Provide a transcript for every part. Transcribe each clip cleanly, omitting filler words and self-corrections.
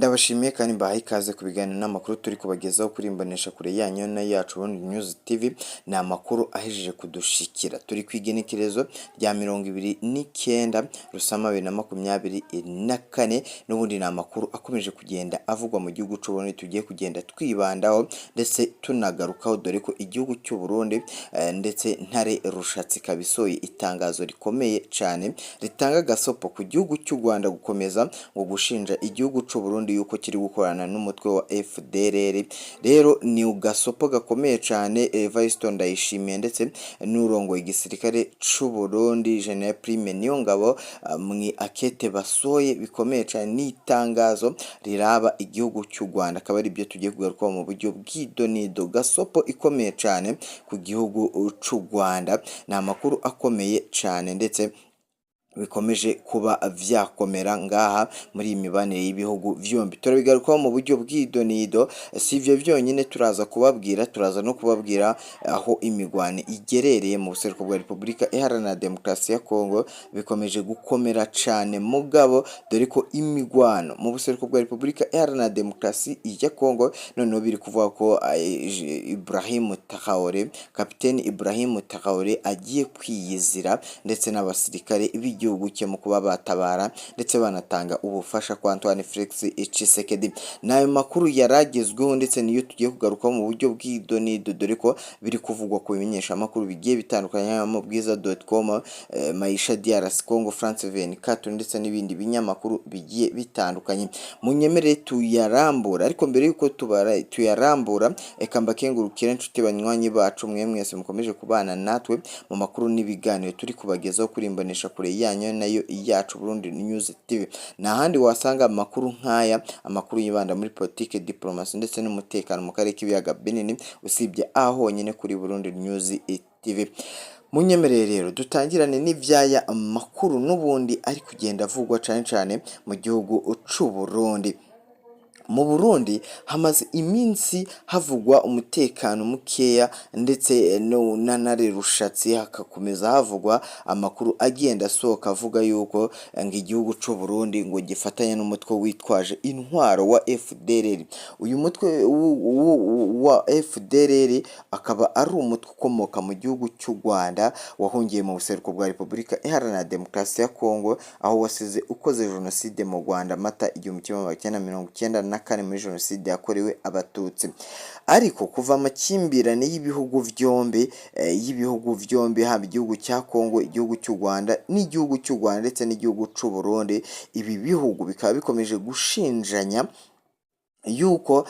Ndabashimiye kandi mbahaye ikaze ku biganiro n'amakuru turi kubagezaho kuri imbonesha kure yanyu na yacu Burundi News TV. Ni amakuru ahejeje kudushikira, turi ku igenekerezo rya 29 Rusama 2024, n'ubundi ni amakuru akomeje kugenda avugwa mu gihugu cy'u Burundi tugiye kugenda twibandaho ndetse tunagarukaho, dore ko igihugu cy'u Burundi ndetse Ntare Rushatsi kabisoye itangazo rikomeye cyane ritanga gasopo ku gihugu cy'u Rwanda gukomeza ngo gushinja igihugu cy'u Burundi yuko kiri gukorana n'umutwe wa FDLR. Rero ni ugasopo gakomeye cyane Evariste Ndayishimiye ndetse n'urongoye igisirikare cy'u Burundi General Prime Niyongabo mwi akete basoye bikomeye cyane n'itangazo riraba igihugu cy'u Rwanda, akaba ari byo tugiye kugarukaho mu buryo bw'idonido. Gasopo ikomeye cyane ku gihugu cy'u Rwanda, ni amakuru akomeye cyane ndetse bikomeje kuba vyakomera ngaha muri imibanire y'ibihugu vyombi. Turabigarukaho mu buryo bw'idonido. Si ivyo vyonyine, turaza no kubabwira aho imigwane igerereye mu buseruko bwa Repubulika Iharanira Demokarasi ya Kongo bikomeje gukomera cane mugabo, dore ko imigwano mu buseruko bwa Repubulika Iharanira Demokarasi ya Kongo noneho biri kuvuga ko Ibrahim Traoré, Kapiteni Ibrahim Traoré agiye kwiyizira ndetse n'abasirikare igihugu cye mu kuba batabara ndetse banatanga ubufasha kwa Antoine Felix Tshisekedi. Nayo makuru yaragezweho ndetse niyo tugiye kugarukaho mu buryo bw'idonido, dore ko biri kuvugwa ku bimenyesha makuru bigiye bitandukanye mu bwiza.com, Maisha DRC Congo, France 24 ndetse n'ibindi binyamakuru bigiye bitandukanye. Munyemerere tuyarambura, ariko mbere yuko tuyarambura eka mbakengurukire inshuti banywanyi bacu mwe mwese mukomeje kubana natwe mu makuru n'ibiganiro turi kubagezaho kuri imbonesha kure yanyu nayo yacu Burundi News TV. Nahandi wasanga amakuru nk'aya, amakuru yibanda muri politique, diplomasi ndetse n'umutekano mu karere k'ibiyaga binini, usibye aho nyine kuri Burundi News TV. Munyemerere rero dutangirane n'ivyaya amakuru n'ubundi ari kugenda avugwa cyane cyane mu gihugu cy'u Burundi. Mu Burundi hamaze iminsi havugwa umutekano mukeya ndetse no Ntare Rushatsi, hakakomeza havugwa amakuru agenda asohoka avuga yuko ngo igihugu cy'u Burundi ngo gifatanya n'umutwe witwaje intwaro wa FDLR. Uyu mutwe wa FDLR akaba ari umutwe ukomoka mu gihugu cy'u Rwanda wahungiye mu buseruko bwa Repubulika Iharanira Demokarasi ya Kongo, aho wasize ukoze jenoside mu Rwanda Mata 1994 muri jenoside yakorewe abatutsi. Ariko kuva amakimbirane y'ibihugu vyombi haba igihugu cya Kongo, igihugu cy'u Rwanda n'igihugu cy'u Rwanda ndetse n'igihugu cy'u Burundi, ibi bihugu bikaba bikomeje gushinjanya yuko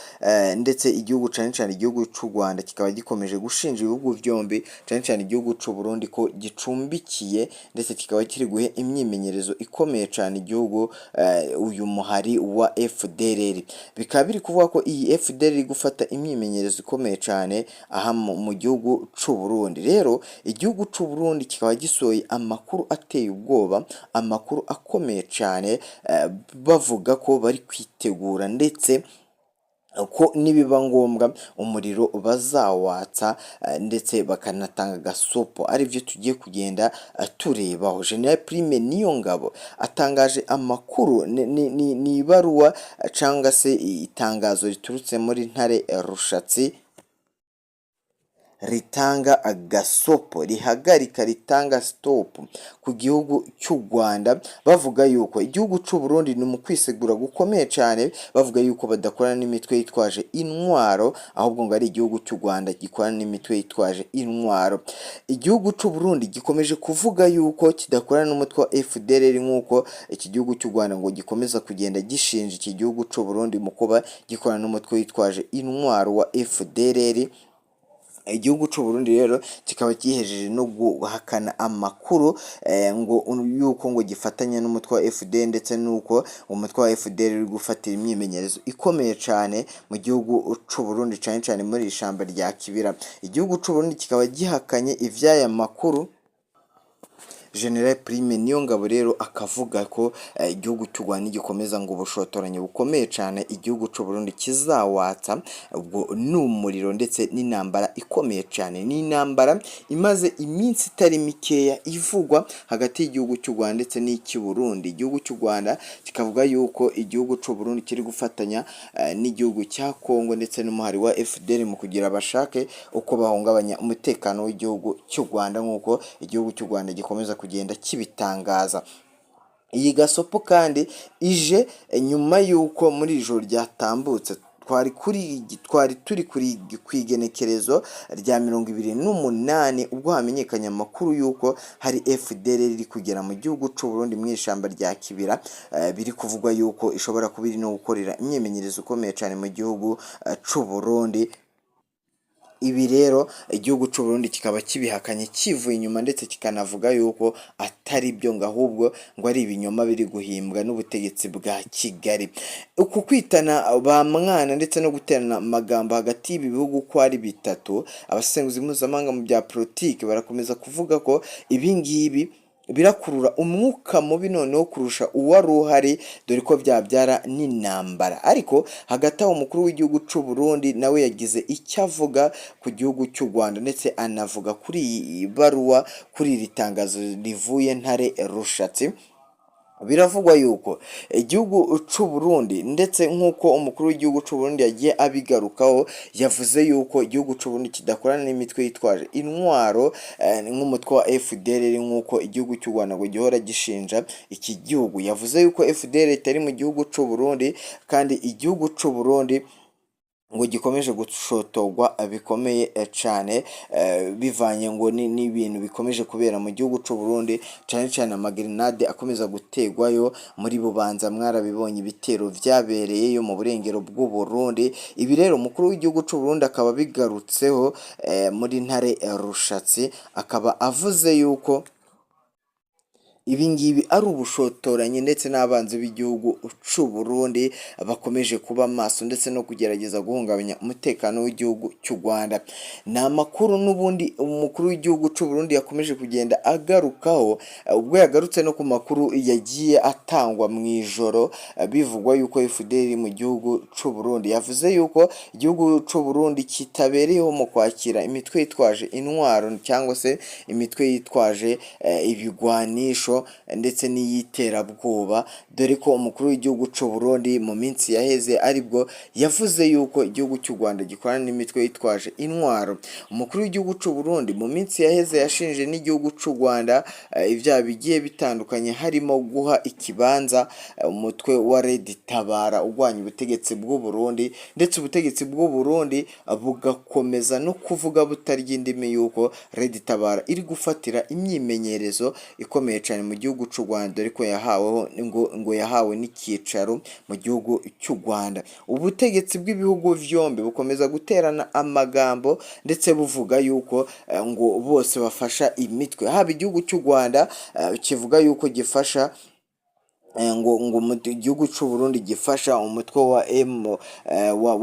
ndetse igihugu cyane igihugu cy'u Rwanda kikaba gikomeje gushinja ibihugu vyombi cyane igihugu cy'u Burundi ko gicumbikiye ndetse kikaba kiri guhe imyimenyerezo ikomeye cyane igihugu uyu muhari wa FDLR. Bikaba biri kuvuga ko iyi FDLR gufata imyimenyerezo ikomeye cyane aha mu gihugu cy'u Burundi. Rero igihugu cy'u Burundi kikaba gisoye amakuru ateye ubwoba, amakuru akomeye cyane, bavuga ko bari kwitegura ndetse ko nibiba ngombwa umuriro bazawatsa ndetse bakanatanga gasopo. Ari byo tugiye kugenda turebaho. General Prime Niyongabo atangaje amakuru ni ibaruwa cyangwa se itangazo riturutse muri Ntare Rushatsi ritanga agasopo, rihagarika, ritanga stop ku gihugu cy'u Rwanda, bavuga yuko igihugu cy'u Burundi ni mu kwisegura gukomeye cyane, bavuga yuko badakorana n'imitwe yitwaje intwaro, ahubwo ngo ari igihugu cy'u Rwanda gikorana n'imitwe yitwaje intwaro. Igihugu cy'u Burundi gikomeje kuvuga yuko kidakorana n'umutwe wa FDLR, nk'uko iki gihugu cy'u Rwanda ngo gikomeza kugenda gishinja iki gihugu cy'u Burundi mu kuba gikorana n'umutwe witwaje intwaro wa FDLR. Igihugu cy'u Burundi rero kikaba kihejeje no guhakana amakuru ngo yuko ngo gifatanya n'umutwe wa FDL ndetse nuko umutwe wa FDL uri gufatira imyimenyerezo ikomeye cyane mu gihugu cy'u Burundi cyane muri ishamba rya Kibira. Igihugu cy'u Burundi kikaba gihakanye ivyaya makuru General Prime Niyongabo rero akavuga ko igihugu cy'u Rwanda gikomeza ngo ubushotoranyi bukomeye cyane igihugu cy'u Burundi kizawatsa ubwo n'umuriro ndetse n'intambara ikomeye cyane, n'intambara imaze iminsi itari mikeya ivugwa hagati y'igihugu cy'u Rwanda ndetse n'icy'u Burundi. Igihugu cy'u Rwanda kikavuga yuko igihugu cy'u Burundi kiri gufatanya n'igihugu cya Kongo ndetse n'umuhari wa FDL mu kugira bashake uko bahungabanya umutekano w'igihugu cy'u Rwanda, nk'uko igihugu cy'u Rwanda gikomeza kugenda kibitangaza. Iyi gasopo kandi ije nyuma y'uko muri ijoro ryatambutse twari turi ku igenekerezo rya 28 ubwo hamenyekanye amakuru y'uko hari FDL iri kugera mu gihugu cy'u Burundi mu ishamba rya Kibira, biri kuvugwa y'uko ishobora kuba iri no gukorera imyemenyerezo ukomeye cyane mu gihugu cy'u Burundi. Ibi rero igihugu cy'u Burundi kikaba kibihakanye kivuye inyuma ndetse kikanavuga yuko atari byo ngo ahubwo ngo ari ibinyoma biri guhimbwa n'ubutegetsi bwa Kigali. Uku kwitana ba mwana ndetse no guterana amagambo hagati y'ibi bihugu ko ari bitatu, abasenguzi mpuzamahanga mu bya politiki barakomeza kuvuga ko ibi ngibi birakurura umwuka mubi noneho kurusha uwari uhari, dore ko byabyara n'intambara. Ariko hagati aho umukuru w'igihugu cy'u Burundi nawe yagize icyo avuga ku gihugu cy'u Rwanda ndetse anavuga kuri iyi baruwa, kuri iri tangazo rivuye Ntare Rushatsi. Biravugwa yuko igihugu cy'u Burundi ndetse nk'uko umukuru w'igihugu cy'u Burundi yagiye abigarukaho, yavuze yuko igihugu cy'u Burundi kidakorana n'imitwe yitwaje intwaro nk'umutwe wa FDL nk'uko igihugu cy'u Rwanda ngo gihora gishinja iki gihugu. Yavuze yuko FDL itari mu gihugu cy'u Burundi kandi igihugu cy'u Burundi ngo gikomeje gushotogwa bikomeye cyane, bivanye ngo n'ibintu bikomeje kubera mu gihugu cy'u Burundi, cyane cyane amagrenade akomeza gutegwayo muri Bubanza. Mwarabibonye ibitero byabereyeyo mu burengero bw'u Burundi. Ibi rero umukuru w'igihugu cy'u Burundi akaba bigarutseho muri Ntare Rushatsi, akaba avuze yuko ibi ngibi ari ubushotoranyi ndetse n'abanzi b'igihugu cy'u Burundi bakomeje kuba maso ndetse no kugerageza guhungabanya umutekano w'igihugu cy'u Rwanda. Ni amakuru n'ubundi umukuru w'igihugu cy'u Burundi yakomeje kugenda agarukaho, ubwo yagarutse no ku makuru yagiye atangwa mu ijoro bivugwa yuko FDL mu gihugu cy'u Burundi. Yavuze yuko igihugu cy'u Burundi kitabereyeho mu kwakira imitwe yitwaje intwaro cyangwa se imitwe yitwaje ibigwanisho ndetse n'iyiterabwoba, dore ko umukuru w'igihugu cy'u Burundi mu minsi yaheze aribwo yavuze yuko igihugu cy'u Rwanda gikorana n'imitwe yitwaje intwaro. Umukuru w'igihugu cy'u Burundi mu minsi yaheze yashinje n'igihugu cy'u Rwanda ibyaha bigiye bitandukanye, harimo guha ikibanza umutwe wa Red Tabara urwanya ubutegetsi bw'u Burundi, ndetse ubutegetsi bw'u Burundi bugakomeza no kuvuga butarya indimi yuko Red Tabara iri gufatira imyimenyerezo ikomeye cyane mu gihugu cy'u Rwanda, dore ko yahawe n'icyicaro mu gihugu cy'u Rwanda. Ubutegetsi bw'ibihugu byombi bukomeza guterana amagambo ndetse buvuga yuko ngo bose bafasha imitwe, haba igihugu cy'u Rwanda kivuga yuko gifasha ngo mu gihugu cy'u Burundi gifasha umutwe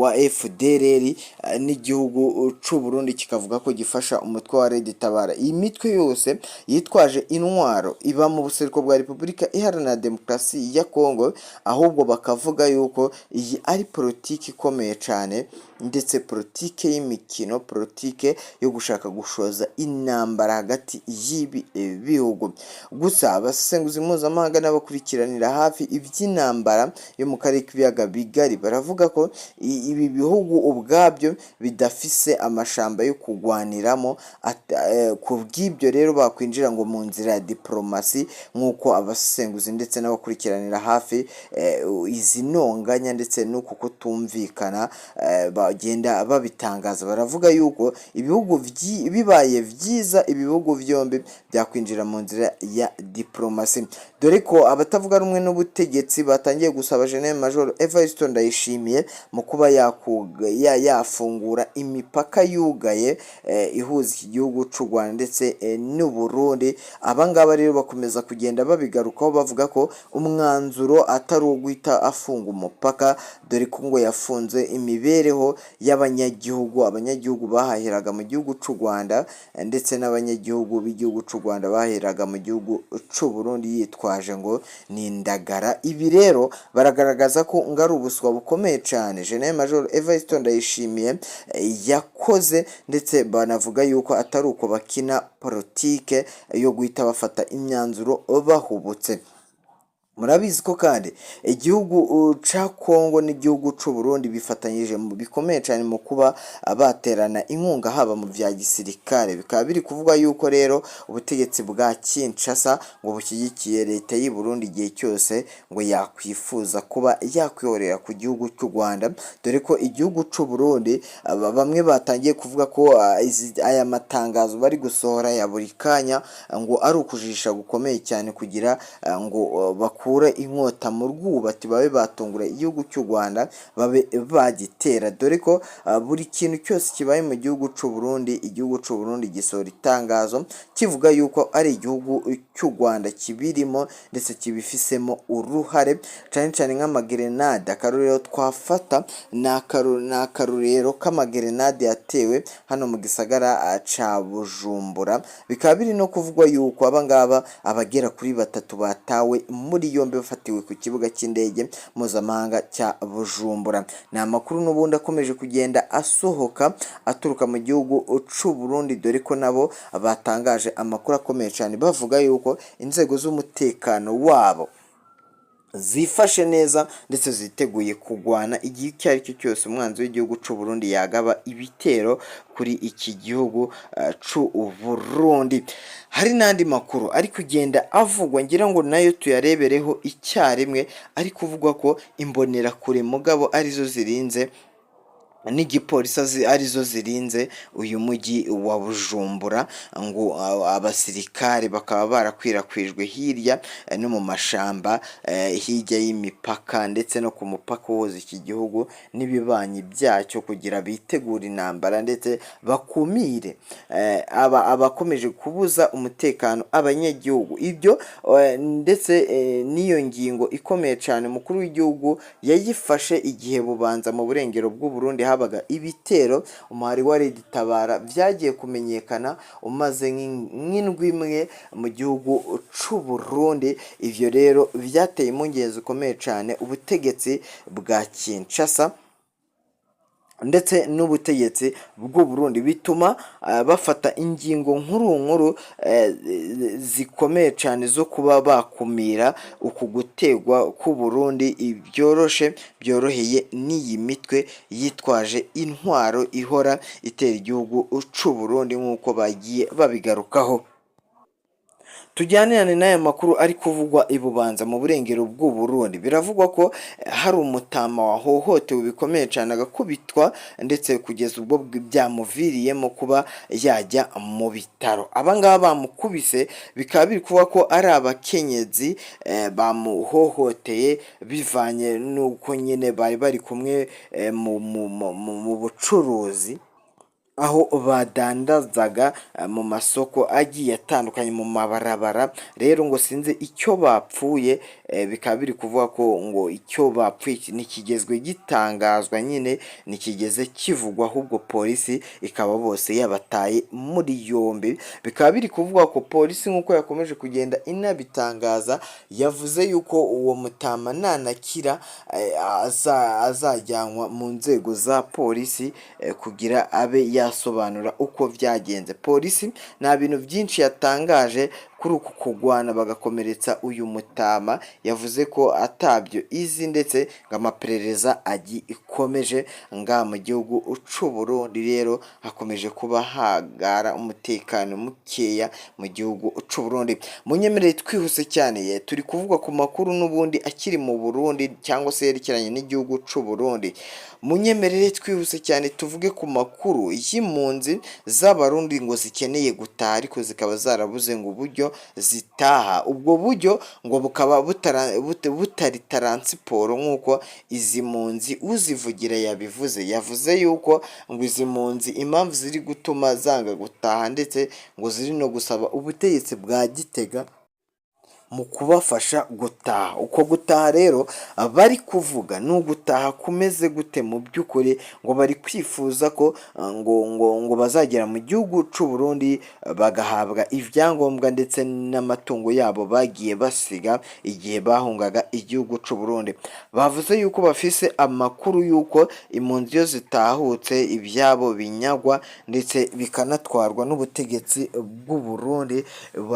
wa FDL, n'igihugu cy'u Burundi kikavuga ko gifasha umutwe wa Red Tabara. Iyi mitwe yose yitwaje intwaro iba mu buseruko bwa Repubulika Iharanira Demokarasi ya Kongo, ahubwo bakavuga yuko iyi ari politiki ikomeye cyane ndetse politike y'imikino, politike yo gushaka gushoza intambara hagati y'ibi bihugu. Gusa abasenguzi mpuzamahanga n'abakurikiranira hafi iby'intambara yo mu karere k'ibiyaga bigari baravuga ko ibi bihugu ubwabyo bidafise amashamba yo kugwaniramo, ku bw'ibyo rero bakwinjira ngo mu nzira ya diplomasi, nk'uko abasenguzi ndetse n'abakurikiranira hafi izi ntonganya ndetse n'uko kutumvikana bagenda babitangaza. Baravuga yuko ibihugu bibaye byiza ibihugu byombi byakwinjira mu nzira ya diplomasi, dore ko abatavuga rumwe n'ubutegetsi batangiye gusaba General Major Evariste Ndayishimiye mu kuba yafungura imipaka yugaye ihuza iki gihugu cy'u Rwanda ndetse n'u Burundi. Abangaba rero bakomeza kugenda babigarukaho bavuga ko umwanzuro atari uwo guhita afunga umupaka, dore ko ngo yafunze imibereho y'abanyagihugu, abanyagihugu bahahiraga mu gihugu cy'u Rwanda ndetse n'abanyagihugu b'igihugu cy'u Rwanda bahahiraga mu gihugu cy'u Burundi yitwaje ngo ni indagara. Ibi rero baragaragaza ko ngo ari ubuswa bukomeye cyane General Major Evariste Ndayishimiye yakoze, ndetse banavuga yuko atari uko bakina politike yo guhita bafata imyanzuro bahubutse. Murabizi ko kandi igihugu ca Kongo n'igihugu c'u Burundi bifatanyije mu bikomeye cyane mu kuba baterana inkunga haba mu vya gisirikare. Bikaba biri kuvuga yuko rero ubutegetsi bwa Kinshasa ngo bushyigikiye leta y'u Burundi igihe cyose ngo yakwifuza kuba yakwihorera ku gihugu cy'u Rwanda, dore ko igihugu c'u Burundi bamwe batangiye kuvuga ko aya matangazo bari gusohora ya buri kanya ngo ari ukujisha gukomeye cyane kugira ngo bakure inkota mu rwubati babe batungura igihugu cy'u Rwanda babe bagitera, dore ko buri kintu cyose kibaye mu gihugu cy'u Burundi, igihugu cy'u Burundi gisohora itangazo kivuga yuko ari igihugu cy'u Rwanda kibirimo ndetse kibifisemo uruhare, cyane cyane nk'amagerenade. Akarorero twafata ni akarorero k'amagerenade yatewe hano mu gisagara ca Bujumbura. Bikaba biri no kuvugwa yuko abangaba abagera kuri 3 batawe muri yombi bafatiwe ku kibuga cy'indege mpuzamahanga cya Bujumbura. Ni amakuru n'ubundi akomeje kugenda asohoka aturuka mu gihugu cy'u Burundi, dore ko nabo batangaje amakuru akomeye cyane bavuga yuko inzego z'umutekano wabo zifashe neza ndetse ziteguye kugwana igihe icyo ari cyo cyose umwanzi w'igihugu cy'u Burundi yagaba ibitero kuri iki gihugu cy'u Burundi. Hari n'andi makuru ari kugenda avugwa ngira ngo nayo tuyarebereho icyarimwe, ari kuvugwa ko imbonerakure mugabo arizo zirinze n'igipolisi arizo zirinze uyu mujyi wa Bujumbura, ngo abasirikare bakaba barakwirakwijwe hirya no mu mashamba hirya y'imipaka ndetse no ku mupaka woza iki gihugu n'ibibanyi byacyo kugira bitegura intambara ndetse bakumire abakomeje kubuza umutekano abanyagihugu. Ibyo ndetse n'iyo ngingo ikomeye cyane umukuru w'igihugu yayifashe igihe Bubanza mu burengero bw'u Burundi habaga ibitero umuhari wa Red Tabara byagiye kumenyekana umaze nk'indwi imwe mu gihugu cy'u Burundi. Ivyo rero byateye impungenge zikomeye cyane ubutegetsi bwa Kinshasa ndetse n'ubutegetsi bw'u Burundi, bituma bafata ingingo nkuru zikomeye cyane zo kuba bakumira uku gutegwa ku Burundi byoroheye n'iyi mitwe yitwaje intwaro ihora itera igihugu cy'u Burundi nk'uko bagiye babigarukaho. Tujyanirane n'aya makuru ari kuvugwa ibubanza mu burengero bw'u Burundi. Biravugwa ko hari umutama wahohotewe bikomeye cyane agakubitwa ndetse kugeza ubwo byamuviriyemo kuba yajya mu bitaro. Abangaba bamukubise bikaba biri kuvuga ko ari abakenyezi bamuhohoteye bivanye n'uko nyine bari kumwe mu bucuruzi, aho badandazaga mu masoko agiye atandukanye mu mabarabara. Rero ngo sinzi icyo bapfuye, bikaba biri kuvuga ko ngo icyo bapfuye nikigezwe gitangazwa nyine nikigeze kivugwa, ahubwo polisi ikaba bose yabataye muri yombi. Bikaba biri kuvuga ko polisi nk'uko yakomeje kugenda inabitangaza yavuze yuko uwo mutama nanakira azajyanwa mu nzego za polisi kugira abe yasobanura uko byagenze. Polisi nta bintu byinshi yatangaje kuri uku kugwana bagakomeretsa uyu mutama, yavuze ko atabyo izi ndetse ngo amaperereza ikomeje nga mu gihugu cy'u Burundi. Rero hakomeje kuba hagara umutekano mukeya mu gihugu cy'u Burundi. Munyemerere twihuse cyane, turi kuvuga ku makuru n'ubundi akiri mu Burundi cyangwa se yerekeranye n'igihugu cy'u Burundi. Munyemerere twihuse cyane tuvuge ku makuru y'impunzi z'abarundi ngo zikeneye gutaha ariko zikaba zarabuze ngo uburyo zitaha. Ubwo buryo ngo bukaba butari taransiporo nk'uko izi mpunzi uzivugira yabivuze. Yavuze yuko ngo izi mpunzi impamvu ziri gutuma zanga gutaha ndetse ngo ziri no gusaba ubutegetsi bwa Gitega mu kubafasha gutaha. Uko gutaha rero bari kuvuga ni ugutaha kumeze gute mu by'ukuri, ngo bari kwifuza ko ngo bazagera mu gihugu cy'u Burundi bagahabwa ibyangombwa ndetse n'amatungo yabo bagiye basiga igihe bahungaga igihugu cy'u Burundi. Bavuze yuko bafise amakuru yuko impunzi iyo zitahutse ibyabo binyagwa ndetse bikanatwarwa n'ubutegetsi bw'u Burundi.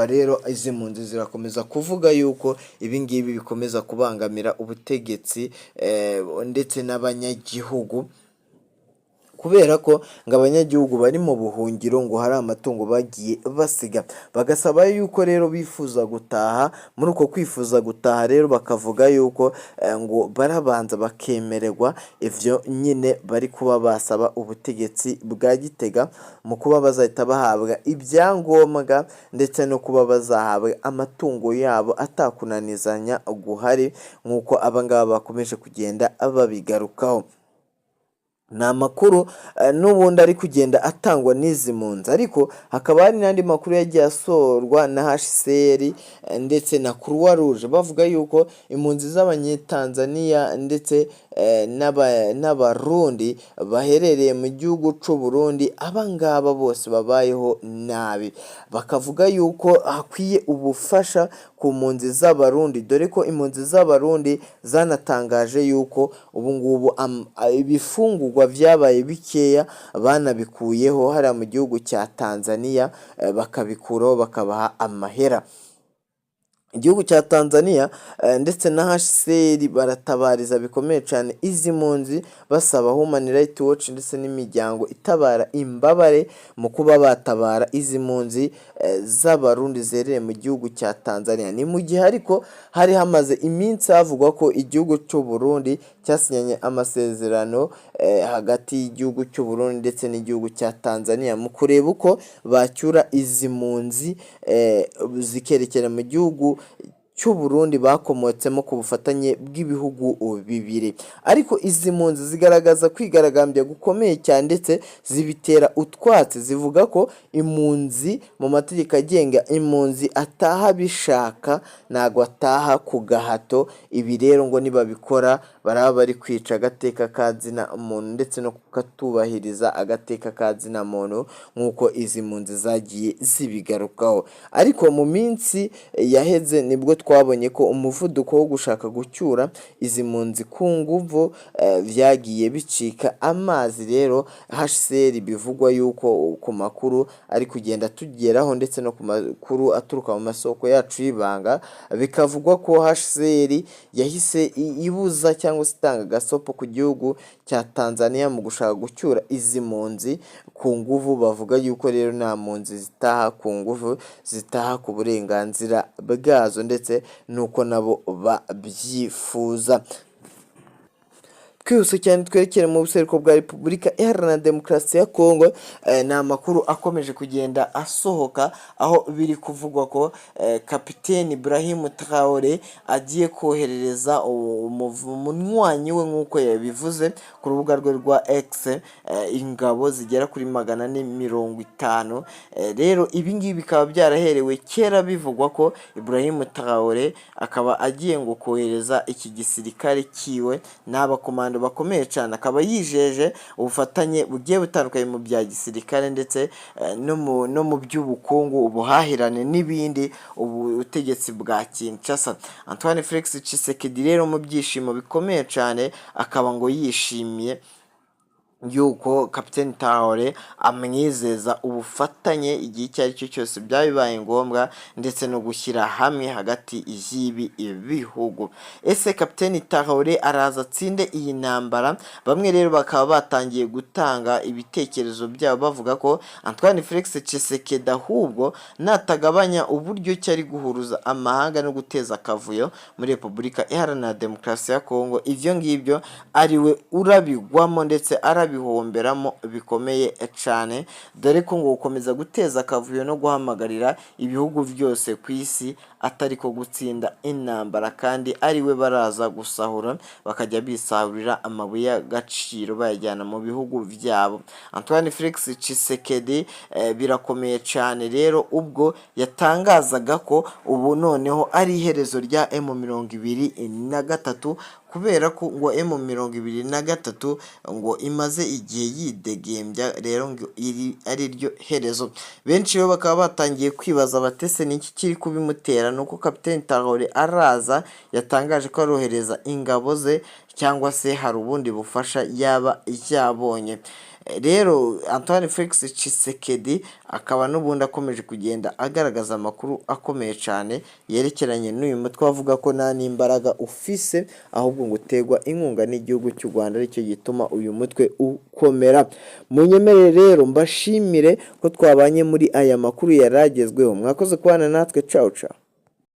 Rero izi mpunzi zirakomeza kuvuga yuko ibi ngibi bikomeza kubangamira ubutegetsi ndetse n'abanyagihugu, kubera ko ngo abanyagihugu bari mu buhungiro ngo hari amatungo bagiye basiga. Bagasaba yuko rero bifuza gutaha. Muri uko kwifuza gutaha rero bakavuga yuko ngo barabanza bakemererwa ivyo nyine bari kuba basaba ubutegetsi bwa Gitega, mu kuba bazahita bahabwa ibyangombwa ndetse no kuba bazahabwa amatungo yabo atakunanizanya guhari, nk'uko abangaba bakomeje kugenda babigarukaho. Ni amakuru n'ubundi ari kugenda atangwa n'izi mpunzi, ariko hakaba hari n'andi makuru yagiye asorwa na HCR ndetse na Croix Rouge, bavuga yuko impunzi z'abanyetanzania ndetse n'abarundi baherereye mu gihugu cy'u Burundi abangaba bose babayeho nabi. Bakavuga yuko hakwiye ubufasha ku mpunzi z'abarundi, dore ko impunzi z'abarundi zanatangaje yuko ubu ngubu ibifungurwa vyabaye bikeya banabikuyeho hariya mu gihugu cya Tanzania, bakabikuraho bakabaha amahera. Igihugu cya Tanzania ndetse na HCR baratabariza bikomeye cyane izi mpunzi, basaba Human Rights Watch ndetse n'imiryango itabara imbabare mu kuba batabara izi mpunzi z'abarundi zereye mu gihugu cya Tanzania. Ni mu gihe ariko hari hamaze iminsi havugwa ko igihugu cy'u Burundi cyasinyanye amasezerano hagati y'igihugu cy'u Burundi ndetse n'igihugu cya Tanzania mu kureba uko bacyura izi mpunzi zikerekera mu gihugu cy'u Burundi bakomotsemo ku bufatanye bw'ibihugu bibiri. Ariko izi mpunzi zigaragaza kwigaragambya gukomeye cyane ndetse zibitera utwatsi, zivuga ko impunzi mu mategeko agenga impunzi ataha bishaka, ntago ataha ku gahato. Ibi rero ngo nibabikora baraba bari kwica agateka ka zina muntu ndetse no kukatubahiriza agateka ka zina muntu, nk'uko izi mpunzi zagiye zibigarukaho. Ariko mu minsi yaheze nibwo twabonye ko umuvuduko wo gushaka gucyura izi mpunzi ku nguvu vyagiye bicika amazi. Rero HCR bivugwa yuko ku makuru ari kugenda tugeraho ndetse no ku makuru aturuka mu masoko yacu y'ibanga, bikavugwa ko HCR yahise ibuza cyangwa se itanga gasopo ku gihugu cya Tanzania mu gushaka gucyura izi mpunzi ku nguvu. Bavuga yuko rero nta mpunzi zitaha ku nguvu, zitaha ku burenganzira bwazo ndetse nuko nabo babyifuza. Twihuse cyane twerekere mu buseruko bwa Repubulika Iharanira Demokarasi ya Kongo. Ni amakuru akomeje kugenda asohoka, aho biri kuvugwa ko Kapiteni Ibrahim Traore agiye koherereza umunywanyi we nk'uko yabivuze ku rubuga rwe rwa X ingabo zigera kuri 450. Rero ibi ngibi bikaba byaraherewe kera bivugwa ko Ibrahim Traore akaba agiye ngo kohereza iki gisirikare kiwe n'abakomando bakomeye cyane, akaba yijeje ubufatanye bugiye butandukanye mu bya gisirikare ndetse no mu by'ubukungu, ubuhahirane n'ibindi. Ubutegetsi bwa Kinshasa, Antoine Felix Tshisekedi rero mu byishimo bikomeye cyane akaba ngo yishimiye yuko Kapiteni Traore amwizeza ubufatanye igihe icyo ari cyo cyose byabibaye ngombwa ndetse no gushyira hamwe hagati y'ibi bihugu. Ese Kapiteni Traore araza atsinde iyi ntambara? Bamwe rero bakaba batangiye gutanga ibitekerezo byabo bavuga ko Antoine Felix Tshisekedi ahubwo natagabanya uburyo cyari guhuruza amahanga no guteza akavuyo muri Repubulika Iharanira Demokarasi ya Kongo, ivyo ngibyo ariwe urabigwamo ndetse babihomberamo bikomeye cyane, dore ko ngo gukomeza guteza akavuyo no guhamagarira ibihugu byose ku isi atari ko gutsinda intambara, kandi ari we baraza gusahura bakajya bisahurira amabuye y'agaciro bayajyana mu bihugu byabo. Antoine Felix Tshisekedi birakomeye cyane rero ubwo yatangazaga ko ubu noneho ari iherezo rya M23, kubera ko ngo M23 ngo imaze igihe yidegembya, rero ngo iri ari ryo herezo. Benshi bo bakaba batangiye kwibaza batese n'iki kiri kubimutera, nuko Kapiteni Traore araza yatangaje ko arohereza ingabo ze cyangwa se hari ubundi bufasha yaba yabonye. Rero Antoine Felix Tshisekedi akaba n'ubundi akomeje kugenda agaragaza amakuru akomeye cyane yerekeranye n'uyu mutwe wavuga ko nta n'imbaraga ufise, ahubwo ngo utegwa inkunga n'igihugu cy'u Rwanda, aricyo gituma uyu mutwe ukomera. Munyemerere rero mbashimire ko twabanye muri aya makuru yaragezweho. Mwakoze kubana natwe, ciao ciao.